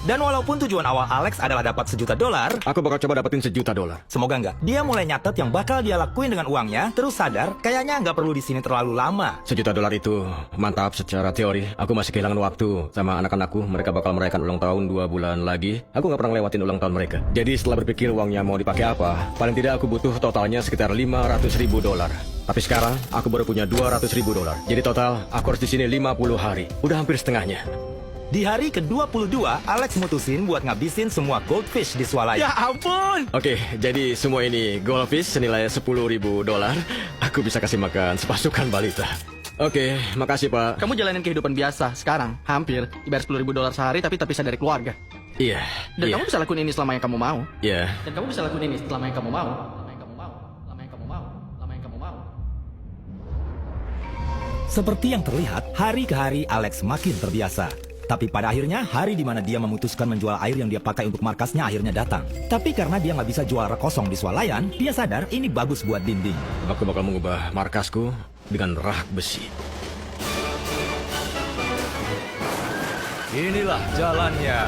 Dan walaupun tujuan awal Alex adalah dapat $1.000.000, Aku bakal coba dapetin $1.000.000. semoga enggak. Dia mulai nyatet yang bakal dia lakuin dengan uangnya, terus sadar kayaknya nggak perlu di sini terlalu lama. $1.000.000 itu mantap secara teori. Aku masih kehilangan waktu sama anak-anakku. Mereka bakal merayakan ulang tahun 2 bulan lagi. Aku nggak pernah ngelewatin ulang tahun mereka. Jadi setelah berpikir uangnya mau dipakai apa, paling tidak aku butuh totalnya sekitar $500.000. Tapi sekarang aku baru punya $200.000. Jadi total aku harus di sini 50 hari. Udah hampir setengahnya. Di hari ke-22, Alex mutusin buat ngabisin semua goldfish di swalayan. Ya ampun. Oke, jadi semua ini goldfish senilai $10.000. Aku bisa kasih makan sepasukan balita. Oke, makasih Pak. Kamu jalanin kehidupan biasa sekarang. Hampir dibayar $10.000 sehari tapi terpisah dari keluarga. Iya. Dan iya. kamu bisa lakuin ini selama yang kamu mau. Iya. Dan kamu bisa lakuin ini selama yang kamu mau. Selama yang kamu mau. Selama yang kamu mau. Selama yang kamu mau. Seperti yang terlihat, hari ke hari Alex makin terbiasa. Tapi pada akhirnya, hari di mana dia memutuskan menjual air yang dia pakai untuk markasnya akhirnya datang. Tapi karena dia nggak bisa jual rak kosong di swalayan, dia sadar ini bagus buat dinding. Aku bakal mengubah markasku dengan rak besi. Inilah jalannya.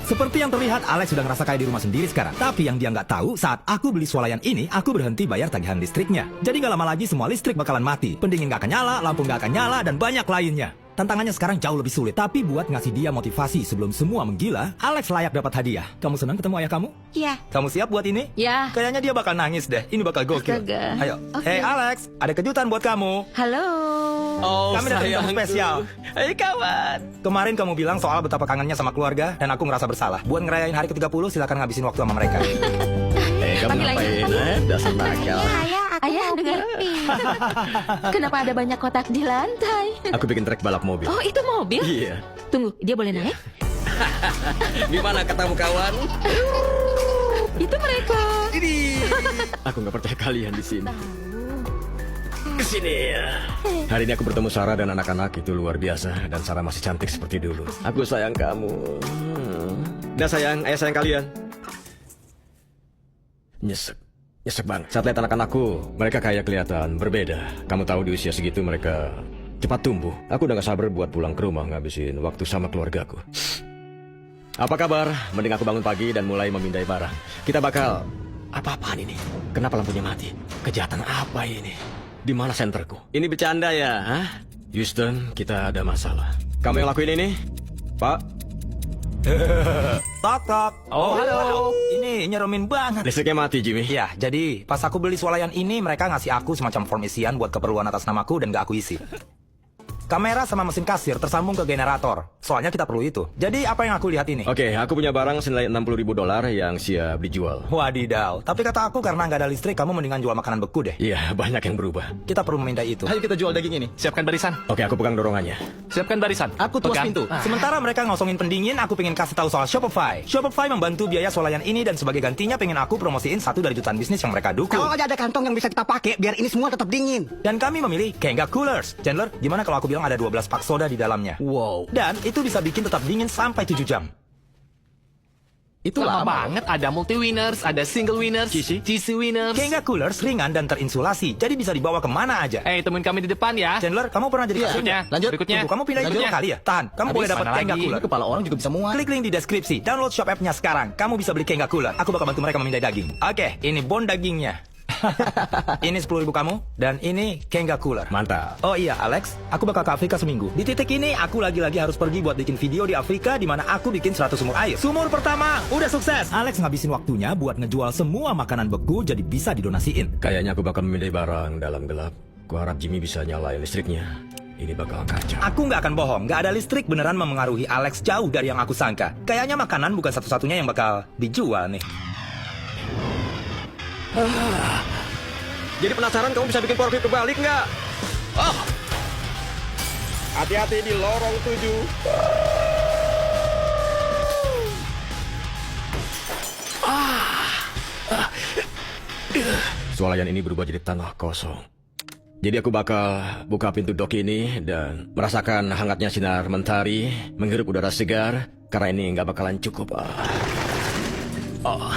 Seperti yang terlihat, Alex sudah ngerasa kaya di rumah sendiri sekarang. Tapi yang dia nggak tahu, saat aku beli swalayan ini, aku berhenti bayar tagihan listriknya. Jadi nggak lama lagi semua listrik bakalan mati. Pendingin nggak akan nyala, lampu nggak akan nyala, dan banyak lainnya. Tantangannya sekarang jauh lebih sulit. Tapi buat ngasih dia motivasi sebelum semua menggila, Alex layak dapat hadiah. Kamu senang ketemu ayah kamu? Iya. Kamu siap buat ini? Ya. Kayaknya dia bakal nangis deh. Ini bakal gokil. Astaga. Ayo. Oke. Hey Alex, ada kejutan buat kamu. Halo. Oh, Kami datang tamu spesial. Hai kawan. Kemarin kamu bilang soal betapa kangennya sama keluarga, dan aku ngerasa bersalah. Buat ngerayain hari ke-30, silakan ngabisin waktu sama mereka. Kamu Panggil aja. ngapain? Dasar nakal. Ayah dengar. Kenapa ada banyak kotak di lantai? Aku bikin trek balap mobil. Oh, itu mobil? Iya. Tunggu, dia boleh naik? Gimana katamu kawan? Itu mereka. Aku nggak percaya kalian di sini. Kesini ya. Hari ini aku bertemu Sarah dan anak-anak, itu luar biasa. Dan Sarah masih cantik seperti dulu. Aku sayang kamu. Dan sayang, ayah sayang kalian. Nyesek banget. Saat lihat anak-anakku, mereka kayak kelihatan berbeda. Kamu tahu di usia segitu mereka cepat tumbuh. Aku udah gak sabar buat pulang ke rumah ngabisin waktu sama keluargaku. Apa kabar? Mending aku bangun pagi dan mulai memindai barang. Kita bakal... Apa-apaan ini? Kenapa lampunya mati? Kejahatan apa ini? Di mana senterku? Ini bercanda ya? Hah? Houston, kita ada masalah. Kamu yang lakuin ini? Pak? Tok tok. Oh, halo. Ini nyeremin banget. Listriknya mati, Jimmy. Ya, jadi pas aku beli swalayan ini, mereka ngasih aku semacam form isian buat keperluan atas namaku dan gak aku isi. Kamera sama mesin kasir tersambung ke generator. Soalnya kita perlu itu. Jadi apa yang aku lihat ini? Oke, aku punya barang senilai $60.000 yang siap dijual. Wadidaw. Tapi kata aku karena nggak ada listrik, kamu mendingan jual makanan beku deh. Iya, banyak yang berubah. Kita perlu memindai itu. Ayo kita jual daging ini. Siapkan barisan. Oke, aku pegang dorongannya. Siapkan barisan. Aku tuas Pegang. pintu. Sementara mereka ngosongin pendingin, aku pengen kasih tahu soal Shopify. Shopify membantu biaya swalayan ini dan sebagai gantinya pengen aku promosiin satu dari jutaan bisnis yang mereka dukung. Kalau aja ada kantong yang bisa kita pakai biar ini semua tetap dingin. Dan kami memilih Kenga Coolers. Chandler, gimana kalau aku bilang ada 12 pak soda di dalamnya? Wow. Dan itu bisa bikin tetap dingin sampai 7 jam. Itu lama banget. Ada multi winners, ada single winners, cheesy winners. Kenga Coolers ringan dan terinsulasi, jadi bisa dibawa kemana aja. Temuin kami di depan ya. Chandler, kamu pernah jadi kasirnya? lanjut. Berikutnya. Tunggu, kamu pindah itu dua kali ya? Tahan, kamu boleh dapat mana Kenga lagi? Cooler. Kepala orang juga bisa muat. Klik link di deskripsi, download shop app-nya sekarang. Kamu bisa beli Kenga Cooler. Aku bakal bantu mereka memindai daging. Oke, ini bon dagingnya. Ini 10.000 kamu, dan ini Kenga Cooler. Mantap. Oh iya, Alex, aku bakal ke Afrika seminggu. Di titik ini, aku lagi-lagi harus pergi buat bikin video di Afrika, di mana aku bikin 100 sumur air. Sumur pertama, udah sukses. Alex ngabisin waktunya buat ngejual semua makanan beku, jadi bisa didonasiin. Kayaknya aku bakal memindai barang dalam gelap. Kuharap Jimmy bisa nyalain listriknya. Ini bakal kacau. Aku nggak akan bohong, nggak ada listrik beneran memengaruhi Alex jauh dari yang aku sangka. Kayaknya makanan bukan satu-satunya yang bakal dijual nih. Jadi penasaran kamu bisa bikin power kebalik nggak? Oh. Hati-hati di lorong 7. Swalayan ini berubah jadi tanah kosong. Jadi aku bakal buka pintu dok ini dan merasakan hangatnya sinar mentari, menghirup udara segar, karena ini nggak bakalan cukup. Oh,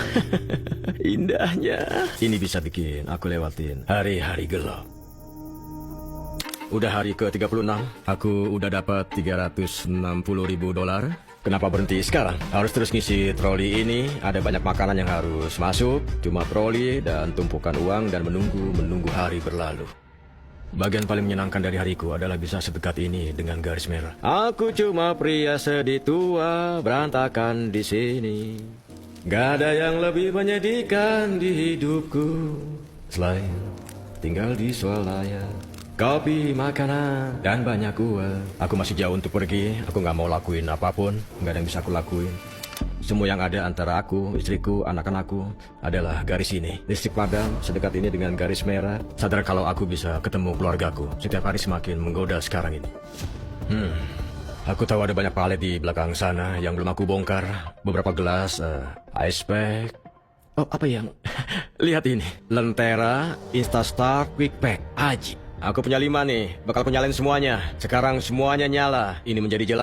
indahnya. Ini bisa bikin aku lewatin hari-hari gelap. Udah hari ke-36, aku udah dapat $360.000. Kenapa berhenti sekarang? Harus terus ngisi troli ini, ada banyak makanan yang harus masuk, cuma troli dan tumpukan uang dan menunggu hari berlalu. Bagian paling menyenangkan dari hariku adalah bisa sedekat ini dengan garis merah. Aku cuma pria sedih tua, berantakan di sini. Gak ada yang lebih menyedihkan di hidupku selain tinggal di swalaya. Kopi, makanan, dan banyak uang. Aku masih jauh untuk pergi, aku gak mau lakuin apapun, gak ada yang bisa aku lakuin. Semua yang ada antara aku, istriku, anak-anakku adalah garis ini. Listrik padam sedekat ini dengan garis merah. Sadar kalau aku bisa ketemu keluargaku. Setiap hari semakin menggoda sekarang ini. Aku tahu ada banyak palet di belakang sana yang belum aku bongkar. Beberapa gelas, ice pack. Oh, apa yang? Lihat ini. Lentera, Instastart, Quick Pack, Aji. Aku punya 5 nih, bakal aku nyalain semuanya. Sekarang semuanya nyala. Ini menjadi jelas.